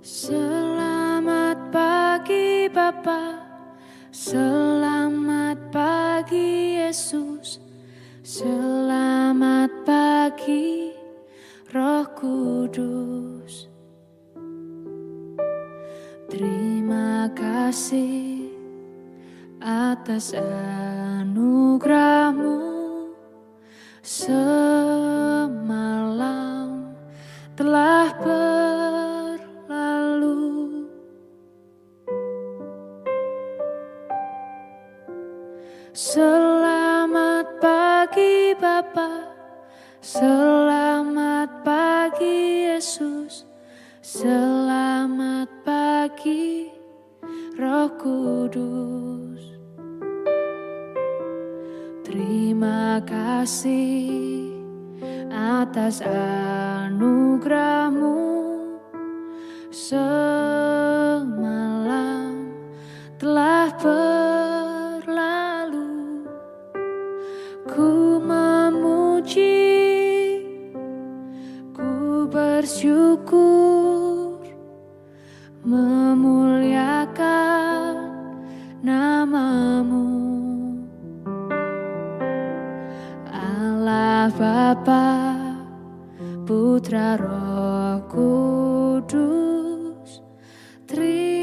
Selamat pagi Bapa, selamat pagi Yesus, selamat pagi Roh Kudus. Terima kasih atas anugerah-Mu semalam telah berlalu. Selamat pagi Bapa, selamat pagi Yesus, selamat pagi Roh Kudus. Terima kasih atas anugerah-Mu semalam telah berlalu. Ku memuji, ku bersyukur, memuliakan nama-Mu. Allah Bapa, Putra Roh Kudus, terima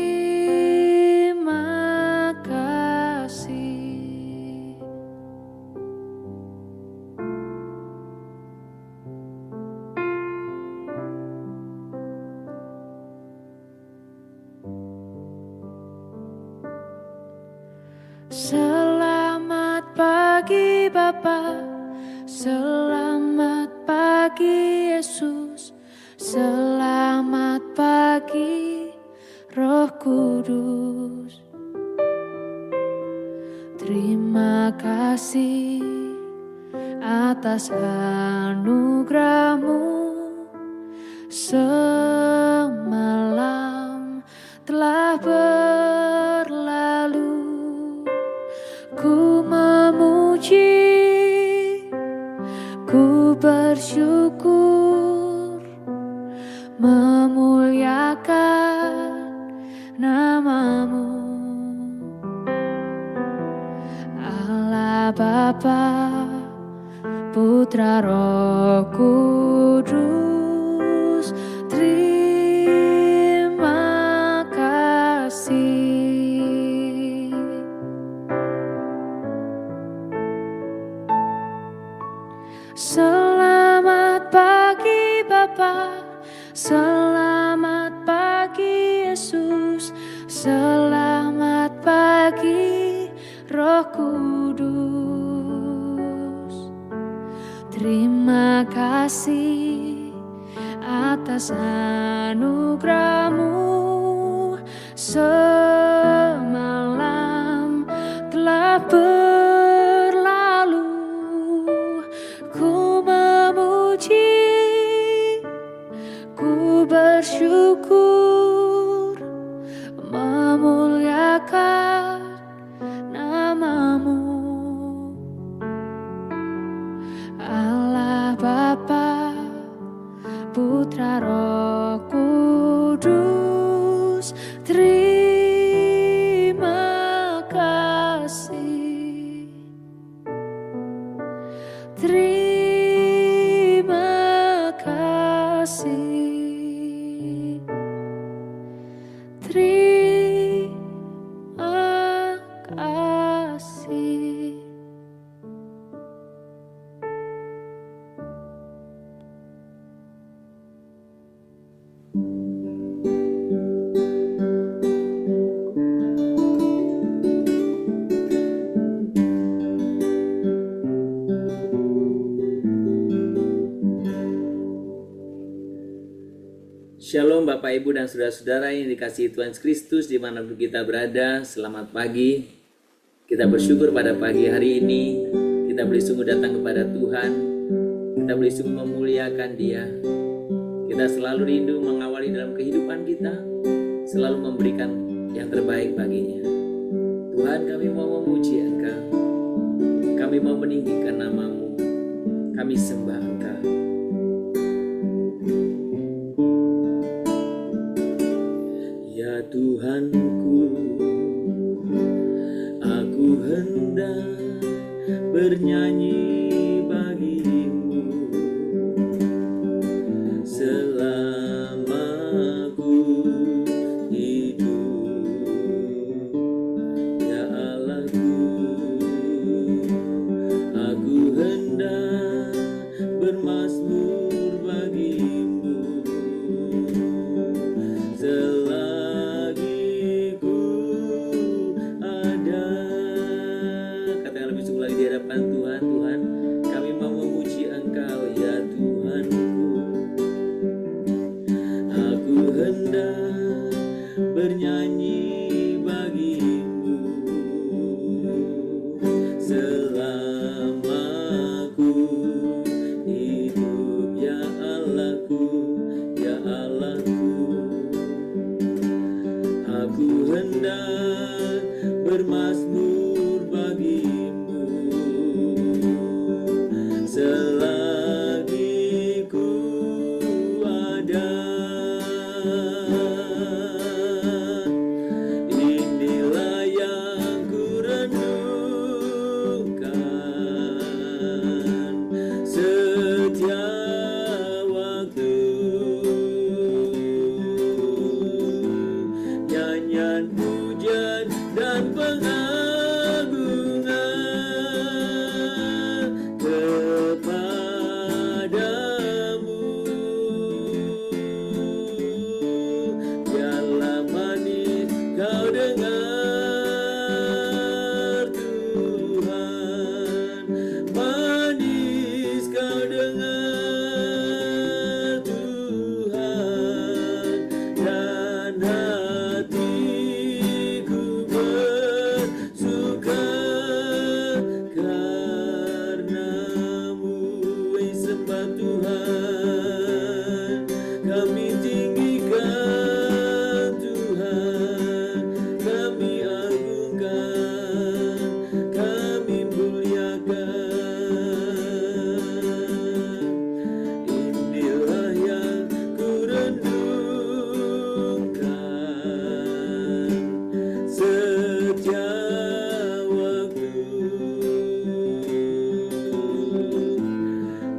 kasih. Selamat pagi Bapa, selamat pagi Yesus, selamat pagi Roh Kudus. Terima kasih atas anugerah-Mu semalam telah berlalu. Ku memuji, ku bersyukur, memuliakan nama-Mu. Allah Bapa, Putra Roh Kudus, terima kasih. Selamat pagi Bapa, selamat pagi Yesus, selamat pagi Roh Kudus. Terima kasih atas anugerah-Mu semalam telah berlalu. Ku memuji, ku bersyukur, memuliakan nama-Mu. Allah Bapa, Putra Roh Kudus, terima kasih. Terima kasih. Terima kasih. Shalom Bapak Ibu dan Saudara-saudara yang dikasihi Tuhan Yesus Kristus dimanapun kita berada. Selamat pagi. Kita bersyukur pada pagi hari ini kita boleh sungguh datang kepada Tuhan. Kita boleh sungguh memuliakan Dia. Kita selalu rindu mengawali dalam kehidupan kita, selalu memberikan yang terbaik baginya. Tuhan, kami mau memuji Engkau, kami mau meninggikan nama-Mu, kami sembah Engkau. bernyanyi bagimu selama ku hidup, ya Allahku. Aku hendak bermazmur bagimu selagi ku ada. Katakan lebih sungguh lagi di hadapan Tuhan. Tuhan, kami mau memuji Engkau ya Tuhanku. Aku hendak bernyanyi bagimu selama ku hidup, ya Allahku, ya Allahku. Aku hendak bermazmur bagimu selagi ku ada. Inilah yang ku renungkan setiap waktu, nyanyian pujian dan pengagungan kepadamu. Biarlah manis kau dengar Tuhan, manis kau dengar Tuhan, dan hatiku bersuka karenamu. Sembah Tuhan, kami tinggikan Tuhan, kami agungkan, kami muliakan. Inilah yang ku renungkan setiap waktu,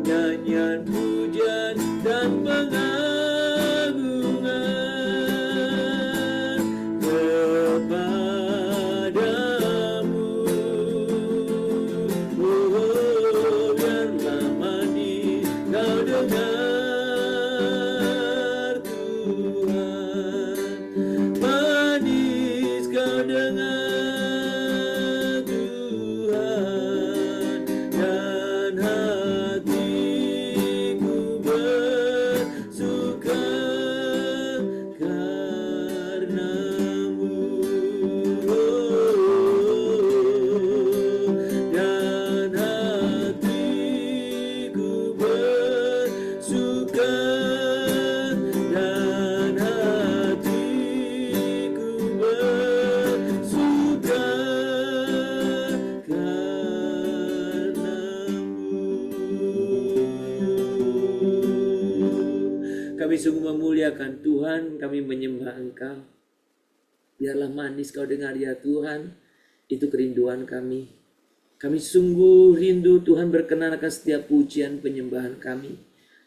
nyanyian pujian dan pengagungan kepadamu. Oh, biarlah manis kau dengar Tuhan, manis kau dengar Tuhan, dan hatiku bersuka karenamu. Dan hatiku bersuka, dan hatiku bersuka karenamu. Kami sungguh memuliakan Tuhan, kami menyembah Engkau. Biarlah manis kau dengar ya Tuhan, itu kerinduan kami. Kami sungguh rindu Tuhan berkenan akan setiap pujian penyembahan kami.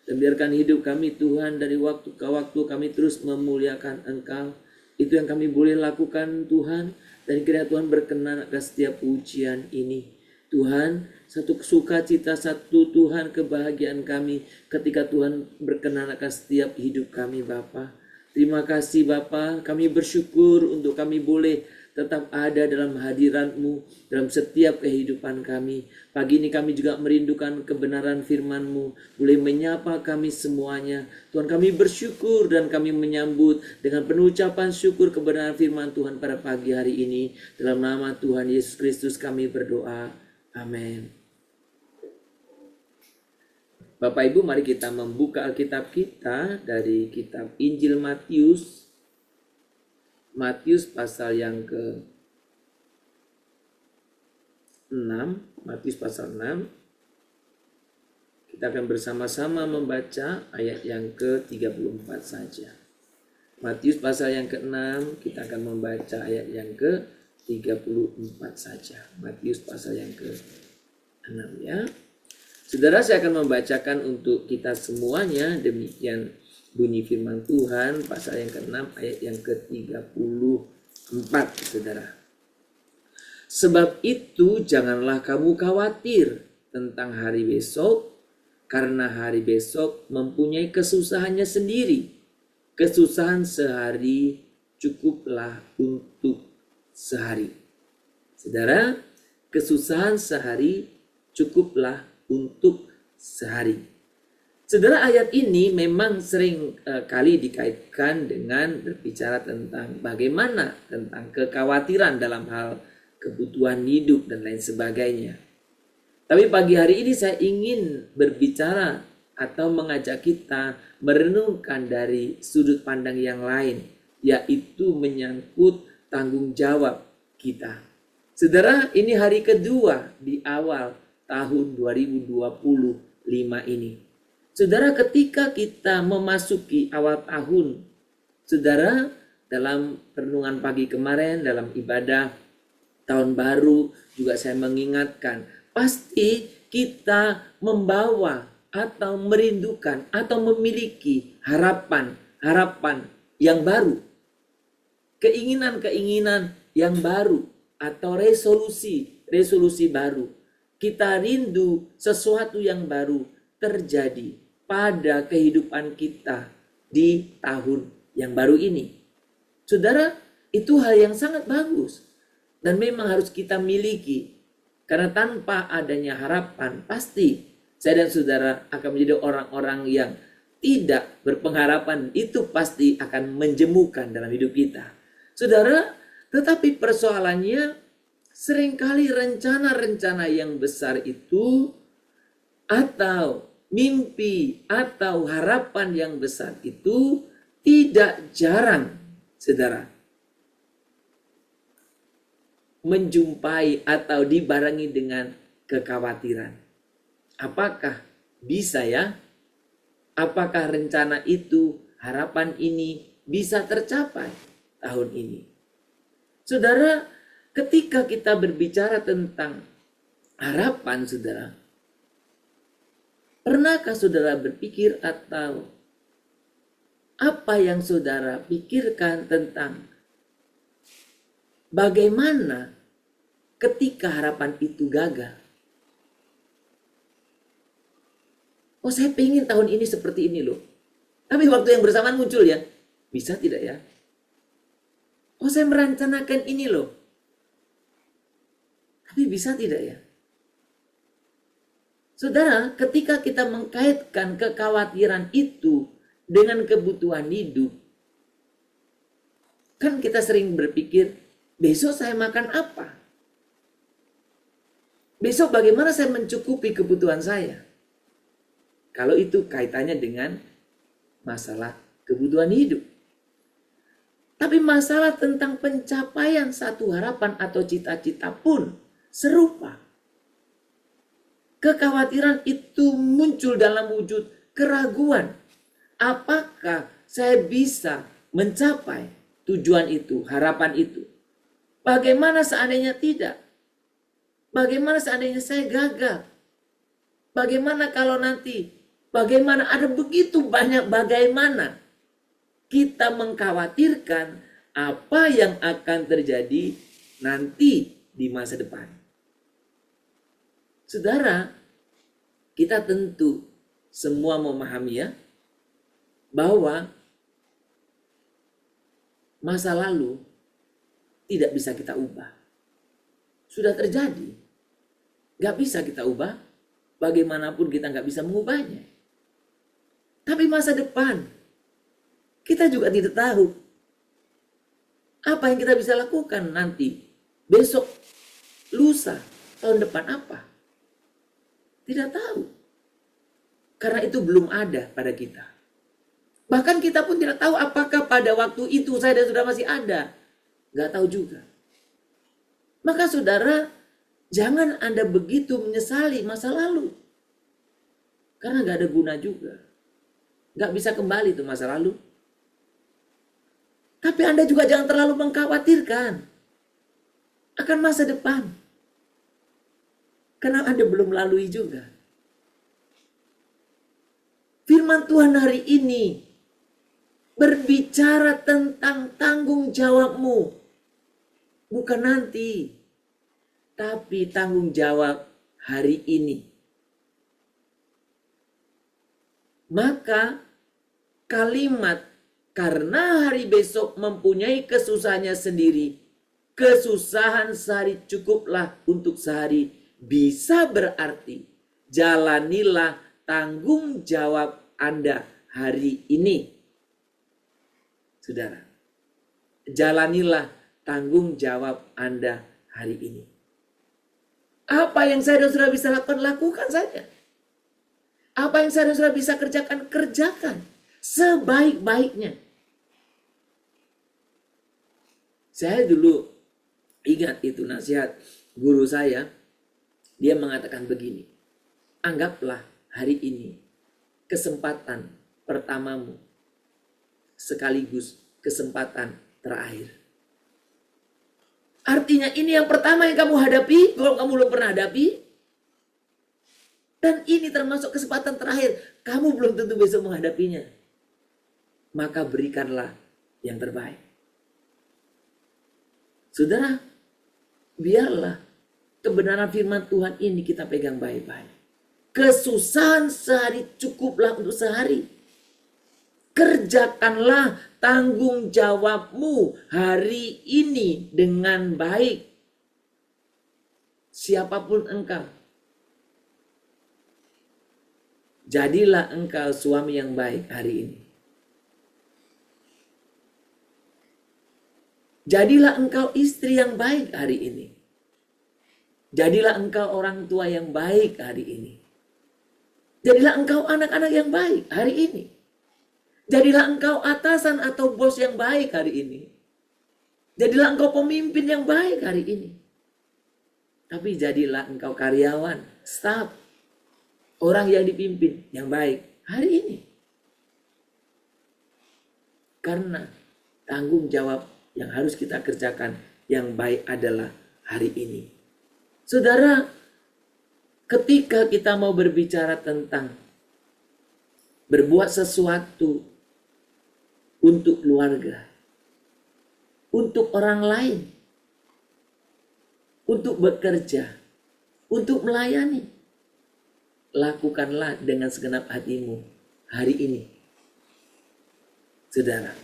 Dan biarkan hidup kami Tuhan dari waktu ke waktu kami terus memuliakan Engkau. Itu yang kami boleh lakukan Tuhan. Dan kiranya Tuhan berkenan akan setiap pujian ini. Tuhan, satu sukacita, satu Tuhan kebahagiaan kami ketika Tuhan berkenan akan setiap hidup kami Bapa. Terima kasih Bapa, kami bersyukur untuk kami boleh tetap ada dalam hadirat-Mu dalam setiap kehidupan kami. Pagi ini kami juga merindukan kebenaran firman-Mu, boleh menyapa kami semuanya. Tuhan, kami bersyukur dan kami menyambut dengan penuh ucapan syukur kebenaran firman Tuhan pada pagi hari ini. Dalam nama Tuhan Yesus Kristus kami berdoa. Amin. Bapak Ibu, mari kita membuka Alkitab kita dari kitab Injil Matius. Matius pasal yang ke-6, Matius pasal 6. Kita akan bersama-sama membaca ayat yang ke-34 saja. Matius pasal yang ke-6, kita akan membaca ayat yang ke-34 saja. Matius pasal yang ke-6 6 ya. Saudara, saya akan membacakan untuk kita semuanya. Demikian bunyi firman Tuhan pasal yang ke-6 ayat yang ke-34, saudara. Sebab itu janganlah kamu khawatir tentang hari besok, karena hari besok mempunyai kesusahannya sendiri. Kesusahan sehari cukuplah untuk sehari. Saudara, kesusahan sehari cukuplah untuk sehari. Saudara, ayat ini memang sering kali dikaitkan dengan berbicara tentang bagaimana tentang kekhawatiran dalam hal kebutuhan hidup dan lain sebagainya. Tapi pagi hari ini saya ingin berbicara atau mengajak kita merenungkan dari sudut pandang yang lain, yaitu menyangkut tanggung jawab kita. Saudara, ini hari kedua di awal tahun 2025 ini. Saudara, ketika kita memasuki awal tahun, saudara, dalam renungan pagi kemarin, dalam ibadah tahun baru, juga saya mengingatkan, pasti kita membawa atau merindukan atau memiliki harapan yang baru, keinginan yang baru, atau resolusi baru. Kita rindu sesuatu yang baru terjadi pada kehidupan kita di tahun yang baru ini. Saudara, itu hal yang sangat bagus dan memang harus kita miliki. Karena tanpa adanya harapan, pasti saya dan saudara akan menjadi orang-orang yang tidak berpengharapan. Itu pasti akan menjemukan dalam hidup kita. Saudara, tetapi persoalannya seringkali rencana-rencana yang besar itu atau mimpi atau harapan yang besar itu tidak jarang, saudara, menjumpai atau dibarengi dengan kekhawatiran. Apakah bisa ya? Apakah rencana itu, harapan ini bisa tercapai tahun ini? Saudara, ketika kita berbicara tentang harapan, saudara, pernahkah saudara berpikir atau apa yang saudara pikirkan tentang bagaimana ketika harapan itu gagal? Oh, saya pengen tahun ini seperti ini loh. Tapi waktu yang bersamaan muncul ya, bisa tidak ya? Oh, saya merencanakan ini loh. Tapi bisa tidak ya? Saudara, ketika kita mengkaitkan kekhawatiran itu dengan kebutuhan hidup, kan kita sering berpikir, besok saya makan apa? Besok bagaimana saya mencukupi kebutuhan saya? Kalau itu kaitannya dengan masalah kebutuhan hidup. Tapi masalah tentang pencapaian satu harapan atau cita-cita pun serupa. Kekhawatiran itu muncul dalam wujud keraguan. Apakah saya bisa mencapai tujuan itu, harapan itu? Bagaimana seandainya tidak? Bagaimana seandainya saya gagal? Bagaimana kalau nanti? Bagaimana ada begitu banyak bagaimana? Kita mengkhawatirkan apa yang akan terjadi nanti di masa depan. Saudara, kita tentu semua memahami ya, bahwa masa lalu tidak bisa kita ubah. Sudah terjadi, gak bisa kita ubah, bagaimanapun kita gak bisa mengubahnya. Tapi masa depan, kita juga tidak tahu apa yang kita bisa lakukan nanti, besok, lusa, tahun depan apa. Tidak tahu. Karena itu belum ada pada kita. Bahkan kita pun tidak tahu apakah pada waktu itu saya dan saudara masih ada. Gak tahu juga. Maka saudara, jangan Anda begitu menyesali masa lalu. Karena gak ada guna juga. Gak bisa kembali tuh masa lalu. Tapi Anda juga jangan terlalu mengkhawatirkan akan masa depan. Karena Anda belum lalui juga. Firman Tuhan hari ini berbicara tentang tanggung jawabmu. Bukan nanti, tapi tanggung jawab hari ini. Maka kalimat karena hari besok mempunyai kesusahannya sendiri, kesusahan sehari cukuplah untuk sehari, bisa berarti jalanilah tanggung jawab Anda hari ini. Saudara, jalanilah tanggung jawab Anda hari ini. Apa yang saya dan saudara bisa lakukan, lakukan saja. Apa yang saya dan saudara bisa kerjakan, kerjakan sebaik-baiknya. Saya dulu ingat itu nasihat guru saya. Dia mengatakan begini, anggaplah hari ini kesempatan pertamamu sekaligus kesempatan terakhir. Artinya ini yang pertama yang kamu hadapi, kalau kamu belum pernah hadapi. Dan ini termasuk kesempatan terakhir, kamu belum tentu besok menghadapinya. Maka berikanlah yang terbaik. Saudara, biarlah kebenaran firman Tuhan ini kita pegang baik-baik. Kesusahan sehari cukuplah untuk sehari. Kerjakanlah tanggung jawabmu hari ini dengan baik. Siapapun engkau. Jadilah engkau suami yang baik hari ini. Jadilah engkau istri yang baik hari ini. Jadilah engkau orang tua yang baik hari ini. Jadilah engkau anak-anak yang baik hari ini. Jadilah engkau atasan atau bos yang baik hari ini. Jadilah engkau pemimpin yang baik hari ini. Tapi jadilah engkau karyawan, staf, orang yang dipimpin yang baik hari ini. Karena tanggung jawab yang harus kita kerjakan yang baik adalah hari ini. Saudara, ketika kita mau berbicara tentang berbuat sesuatu untuk keluarga, untuk orang lain, untuk bekerja, untuk melayani, lakukanlah dengan segenap hatimu hari ini. Saudara,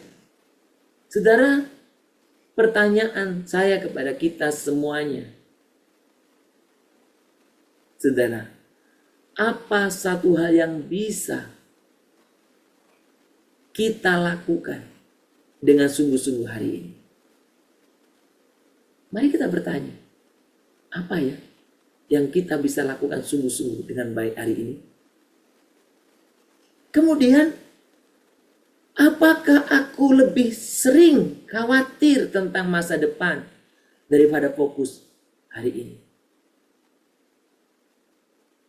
pertanyaan saya kepada kita semuanya. Saudara, apa satu hal yang bisa kita lakukan dengan sungguh-sungguh hari ini? Mari kita bertanya, apa ya yang kita bisa lakukan sungguh-sungguh dengan baik hari ini? Kemudian, apakah aku lebih sering khawatir tentang masa depan daripada fokus hari ini?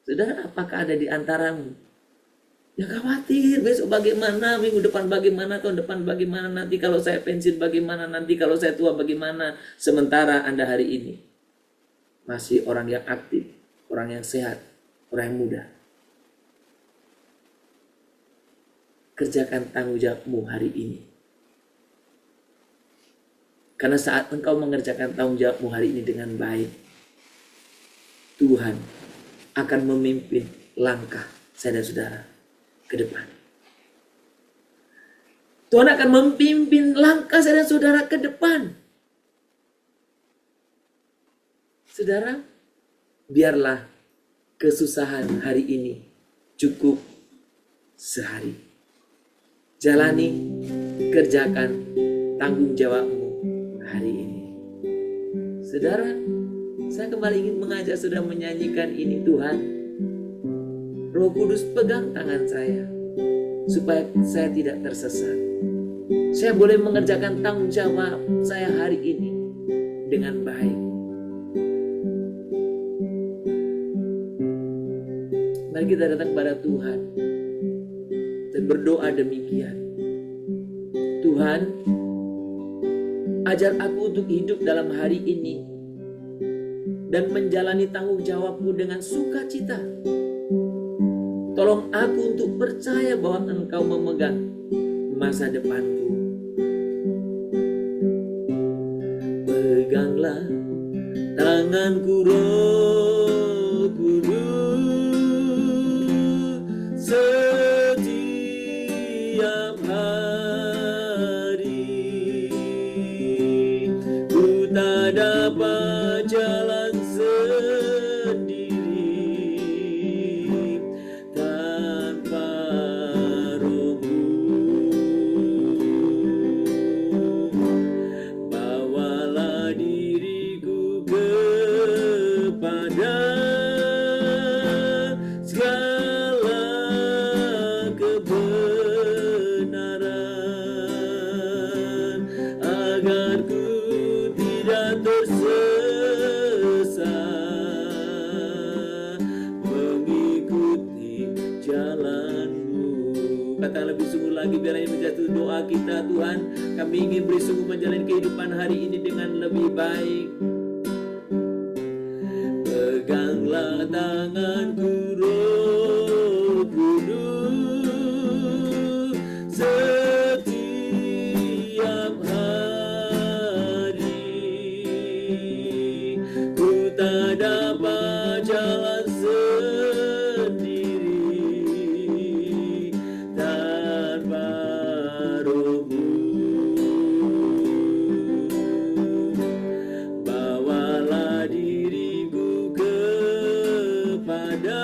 Saudara, apakah ada di antaramu yang khawatir besok bagaimana, minggu depan bagaimana, tahun depan bagaimana, nanti kalau saya pensiun bagaimana, nanti kalau saya tua bagaimana? Sementara Anda hari ini masih orang yang aktif, orang yang sehat, orang yang muda. Kerjakan tanggung jawabmu hari ini. Karena saat engkau mengerjakan tanggung jawabmu hari ini dengan baik, Tuhan akan memimpin langkah saya dan saudara ke depan. Tuhan akan memimpin langkah saya dan saudara ke depan. Saudara, biarlah kesusahan hari ini cukup sehari. Jalani, kerjakan tanggung jawabmu hari ini. Saudara, saya kembali ingin mengajak saudara menyanyikan ini. Tuhan, Roh Kudus pegang tangan saya supaya saya tidak tersesat. Saya boleh mengerjakan tanggung jawab saya hari ini dengan baik. Mari kita datang kepada Tuhan dan berdoa demikian. Tuhan, ajar aku untuk hidup dalam hari ini dan menjalani tanggung jawabmu dengan sukacita. Tolong aku untuk percaya bahwa Engkau memegang masa depanku. Peganglah tanganku Roh Kudus setiap hari. Ku tak dapat jalan sendiri tanpa Roh-Mu. Bawalah diriku kepada segala kebenaran, agar ku tidak tersesat mengikuti jalan-Mu. Kata lebih sungguh lagi, biar ini menjadi doa kita. Tuhan, kami ingin bersungguh menjalani kehidupan hari ini dengan lebih baik. Peganglah tanganku Roh Kudus setiap hari. Ku tak dapat jalan sendiri tanpa Roh-Mu. Bawalah diriku kepada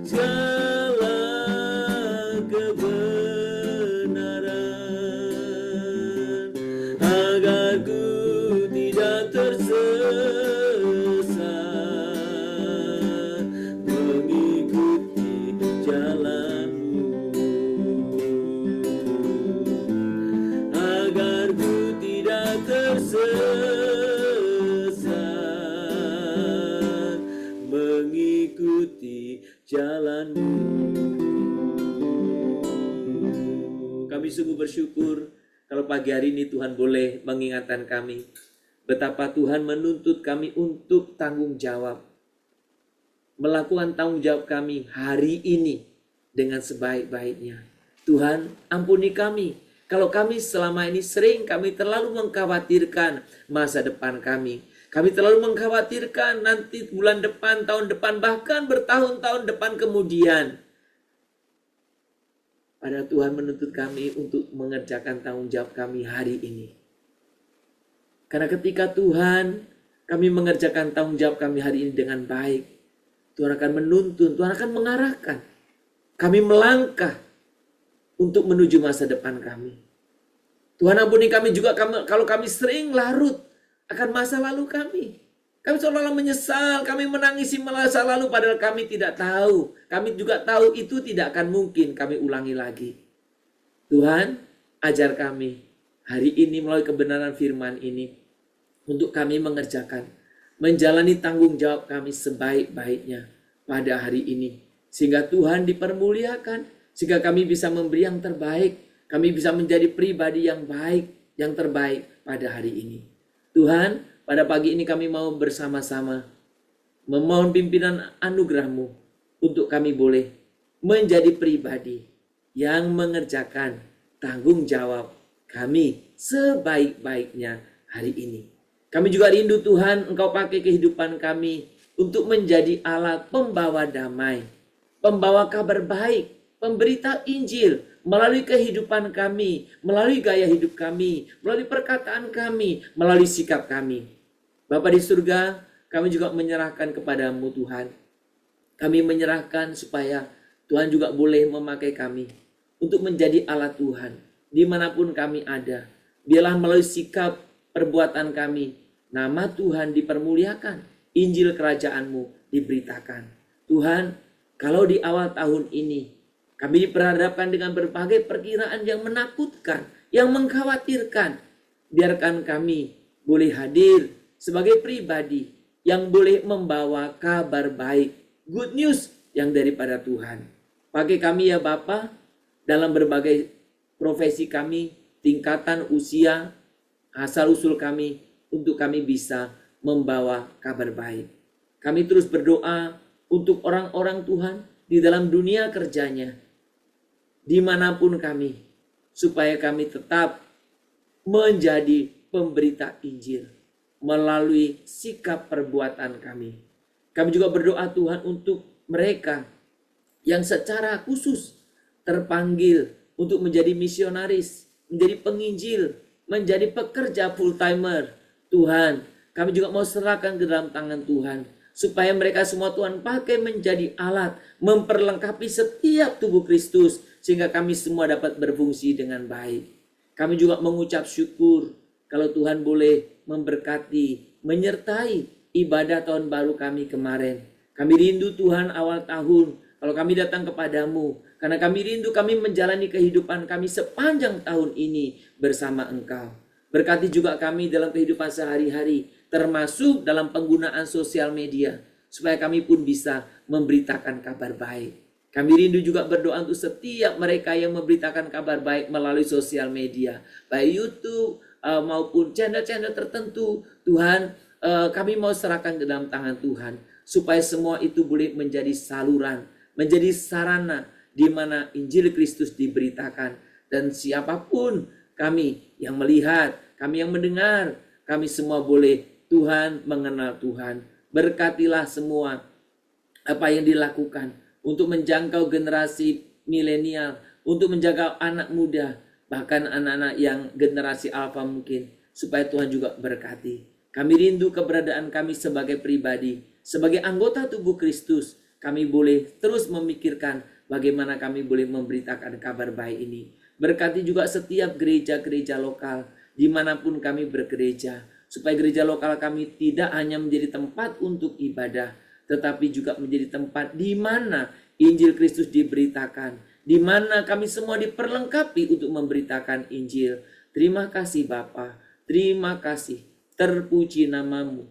segala kebenaran, agar ku tidak tersesat mengikuti jalan-Mu, agar ku tidak tersesat mengikuti jalan-Mu. Kami sungguh bersyukur kalau pagi hari ini Tuhan boleh mengingatkan kami betapa Tuhan menuntut kami untuk tanggung jawab, melakukan tanggung jawab kami hari ini dengan sebaik-baiknya. Tuhan, ampuni kami kalau kami selama ini sering kami terlalu mengkhawatirkan masa depan kami. Kami terlalu mengkhawatirkan nanti bulan depan, tahun depan, bahkan bertahun-tahun depan kemudian. Padahal Tuhan menuntut kami untuk mengerjakan tanggung jawab kami hari ini. Karena ketika Tuhan kami mengerjakan tanggung jawab kami hari ini dengan baik, Tuhan akan menuntun, Tuhan akan mengarahkan kami melangkah untuk menuju masa depan kami. Tuhan ampuni kami juga kalau kami sering larut akan masa lalu kami. Kami seolah-olah menyesal, kami menangisi masa lalu padahal kami tidak tahu. Kami juga tahu itu tidak akan mungkin kami ulangi lagi. Tuhan, ajar kami hari ini melalui kebenaran firman ini untuk kami mengerjakan, menjalani tanggung jawab kami sebaik-baiknya pada hari ini. Sehingga Tuhan dipermuliakan, sehingga kami bisa memberi yang terbaik, kami bisa menjadi pribadi yang baik, yang terbaik pada hari ini. Tuhan, pada pagi ini kami mau bersama-sama memohon pimpinan anugerah-Mu untuk kami boleh menjadi pribadi yang mengerjakan tanggung jawab kami sebaik-baiknya hari ini. Kami juga rindu Tuhan, Engkau pakai kehidupan kami untuk menjadi alat pembawa damai, pembawa kabar baik, pemberita Injil melalui kehidupan kami, melalui gaya hidup kami, melalui perkataan kami, melalui sikap kami. Bapa di surga, kami juga menyerahkan kepadamu Tuhan. Kami menyerahkan supaya Tuhan juga boleh memakai kami untuk menjadi alat Tuhan dimanapun kami ada. Biarlah melalui sikap perbuatan kami, nama Tuhan dipermuliakan, Injil kerajaan-Mu diberitakan. Tuhan, kalau di awal tahun ini kami diperhadapkan dengan berbagai perkiraan yang menakutkan, yang mengkhawatirkan, biarkan kami boleh hadir sebagai pribadi yang boleh membawa kabar baik, good news yang daripada Tuhan. Pakai kami ya Bapa dalam berbagai profesi kami, tingkatan usia, asal usul kami, untuk kami bisa membawa kabar baik. Kami terus berdoa untuk orang-orang Tuhan di dalam dunia kerjanya, dimanapun kami, supaya kami tetap menjadi pemberita Injil melalui sikap perbuatan kami. Kami juga berdoa Tuhan untuk mereka yang secara khusus terpanggil untuk menjadi misionaris, menjadi penginjil, menjadi pekerja full-timer. Tuhan, kami juga mau serahkan ke dalam tangan Tuhan, supaya mereka semua Tuhan pakai menjadi alat, memperlengkapi setiap tubuh Kristus, sehingga kami semua dapat berfungsi dengan baik. Kami juga mengucap syukur kalau Tuhan boleh memberkati, menyertai ibadah tahun baru kami kemarin. Kami rindu Tuhan awal tahun, kalau kami datang kepadamu, karena kami rindu kami menjalani kehidupan kami sepanjang tahun ini bersama Engkau. Berkati juga kami dalam kehidupan sehari-hari, termasuk dalam penggunaan sosial media, supaya kami pun bisa memberitakan kabar baik. Kami rindu juga berdoa untuk setiap mereka yang memberitakan kabar baik melalui sosial media, baik YouTube maupun channel-channel tertentu. Tuhan, kami mau serahkan ke dalam tangan Tuhan, supaya semua itu boleh menjadi saluran, menjadi sarana di mana Injil Kristus diberitakan. Dan siapapun kami yang melihat, kami yang mendengar, kami semua boleh Tuhan mengenal Tuhan. Berkatilah semua apa yang dilakukan untuk menjangkau generasi milenial, untuk menjaga anak muda, bahkan anak-anak yang generasi alfa mungkin, supaya Tuhan juga berkati. Kami rindu keberadaan kami sebagai pribadi, sebagai anggota tubuh Kristus. Kami boleh terus memikirkan bagaimana kami boleh memberitakan kabar baik ini. Berkati juga setiap gereja-gereja lokal, dimanapun kami bergereja, supaya gereja lokal kami tidak hanya menjadi tempat untuk ibadah, tetapi juga menjadi tempat di mana Injil Kristus diberitakan, di mana kami semua diperlengkapi untuk memberitakan Injil. Terima kasih Bapa, terima kasih. Terpuji namamu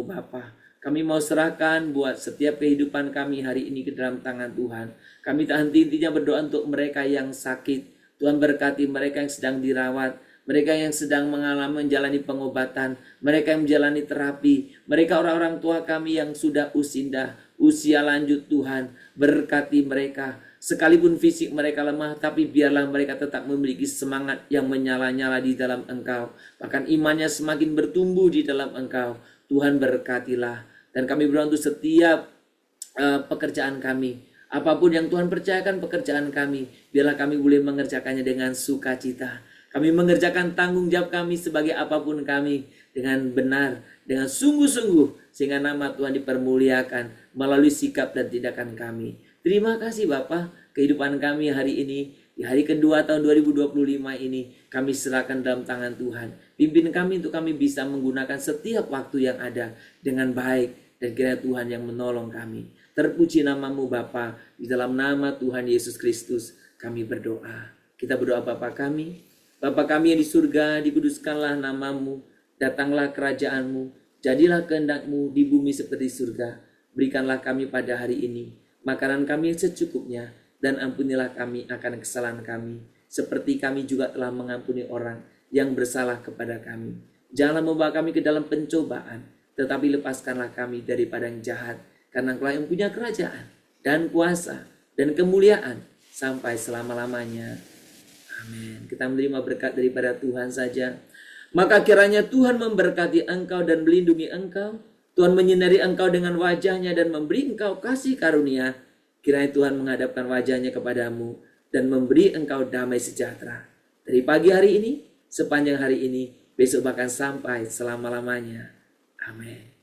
Bapa. Kami mau serahkan buat setiap kehidupan kami hari ini ke dalam tangan Tuhan. Kami tak henti-hentinya berdoa untuk mereka yang sakit. Tuhan berkati mereka yang sedang dirawat, mereka yang sedang menjalani pengobatan, mereka yang menjalani terapi, mereka orang-orang tua kami yang sudah usia lanjut. Tuhan berkati mereka, sekalipun fisik mereka lemah, tapi biarlah mereka tetap memiliki semangat yang menyala-nyala di dalam Engkau, bahkan imannya semakin bertumbuh di dalam Engkau. Tuhan berkatilah, dan kami berdoa untuk setiap pekerjaan kami, apapun yang Tuhan percayakan pekerjaan kami, biarlah kami boleh mengerjakannya dengan sukacita. Kami mengerjakan tanggung jawab kami sebagai apapun kami dengan benar, dengan sungguh-sungguh, sehingga nama Tuhan dipermuliakan melalui sikap dan tindakan kami. Terima kasih Bapa, kehidupan kami hari ini, di hari kedua tahun 2025 ini, kami serahkan dalam tangan Tuhan. Pimpin kami untuk kami bisa menggunakan setiap waktu yang ada dengan baik, dan kiranya Tuhan yang menolong kami. Terpuji namamu Bapa, di dalam nama Tuhan Yesus Kristus kami berdoa. Kita berdoa Bapa kami, Bapa kami yang di surga, dikuduskanlah namamu, datanglah kerajaanmu, jadilah kehendak-Mu di bumi seperti surga. Berikanlah kami pada hari ini makanan kami yang secukupnya, dan ampunilah kami akan kesalahan kami, seperti kami juga telah mengampuni orang yang bersalah kepada kami. Janganlah membawa kami ke dalam pencobaan, tetapi lepaskanlah kami daripada yang jahat, karena Engkau yang punya kerajaan dan kuasa dan kemuliaan sampai selama-lamanya. Amin. Kita menerima berkat daripada Tuhan saja. Maka kiranya Tuhan memberkati engkau dan melindungi engkau. Tuhan menyinari engkau dengan wajahnya dan memberi engkau kasih karunia. Kiranya Tuhan menghadapkan wajahnya kepadamu dan memberi engkau damai sejahtera. Dari pagi hari ini, sepanjang hari ini, besok bahkan sampai selama-lamanya. Amin.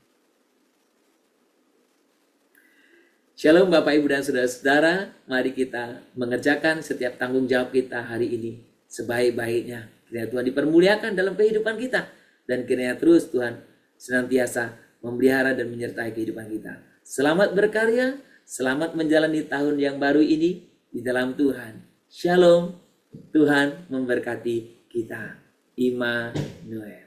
Shalom Bapak Ibu dan Saudara-saudara, mari kita mengerjakan setiap tanggung jawab kita hari ini sebaik-baiknya. Kiranya Tuhan dipermuliakan dalam kehidupan kita, dan kiranya terus Tuhan senantiasa memelihara dan menyertai kehidupan kita. Selamat berkarya, selamat menjalani tahun yang baru ini di dalam Tuhan. Shalom, Tuhan memberkati kita. Immanuel.